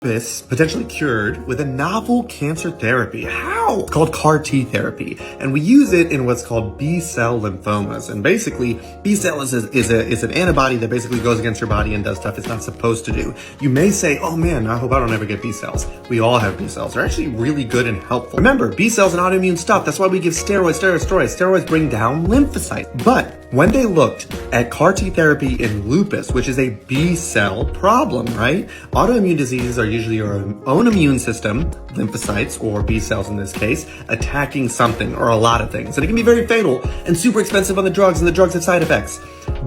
Lupus potentially cured with a novel cancer therapy. How? It's called CAR T therapy, and we use it in what's called B-cell lymphomas. And basically, B-cell is an antibody that basically goes against your body and does stuff it's not supposed to do. You may say, oh man, I hope I don't ever get B-cells. We all have B-cells. They're actually really good and helpful. Remember, B-cells and autoimmune stuff, that's why we give steroids. Steroids bring down lymphocytes. But when they looked at CAR T therapy in lupus, which is a B-cell problem, right? Autoimmune diseases are usually your own immune system, lymphocytes, or B-cells in this case, attacking something or a lot of things. And it can be very fatal and super expensive on the drugs, and the drugs have side effects.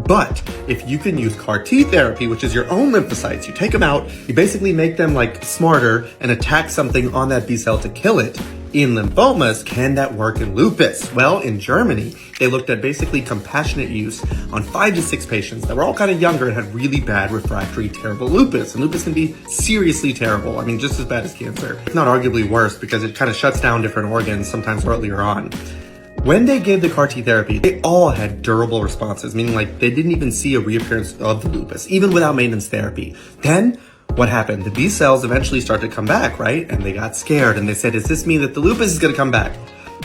But if you can use CAR T therapy, which is your own lymphocytes, you take them out, you basically make them like smarter and attack something on that B-cell to kill it. In lymphomas, can that work in lupus? Well, in Germany, they looked at basically compassionate use on 5 to 6 patients that were all kind of younger and had really bad refractory terrible lupus. And lupus can be seriously terrible. I mean, just as bad as cancer. It's not arguably worse because it kind of shuts down different organs sometimes earlier on. When they gave the CAR T therapy, they all had durable responses, meaning like they didn't even see a reappearance of the lupus, even without maintenance therapy. Then what happened? The B cells eventually started to come back, right? And they got scared and they said, does this mean that the lupus is going to come back?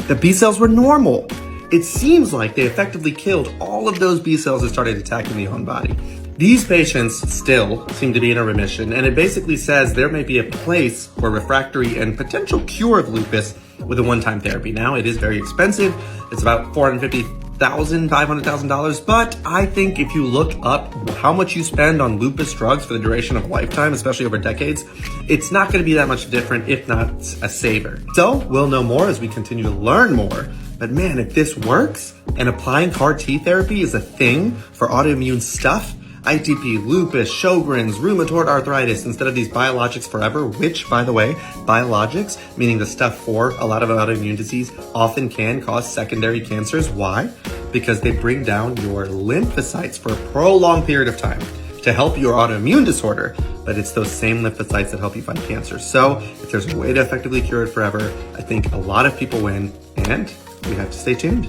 The B cells were normal. It seems like they effectively killed all of those B cells that started attacking the own body. These patients still seem to be in a remission, and it basically says there may be a place for refractory and potential cure of lupus with a one-time therapy. Now, it is very expensive. It's about $450,000-$500,000, but I think if you look up how much you spend on lupus drugs for the duration of a lifetime, especially over decades, it's not going to be that much different, if not a saver. So we'll know more as we continue to learn more. But man, if this works and applying CAR T therapy is a thing for autoimmune stuff, ITP, lupus, Sjogren's, rheumatoid arthritis, instead of these biologics forever, which, by the way, biologics, meaning the stuff for a lot of autoimmune disease, often can cause secondary cancers. Why? Because they bring down your lymphocytes for a prolonged period of time to help your autoimmune disorder, but it's those same lymphocytes that help you fight cancer. So if there's a way to effectively cure it forever, I think a lot of people win, and we have to stay tuned.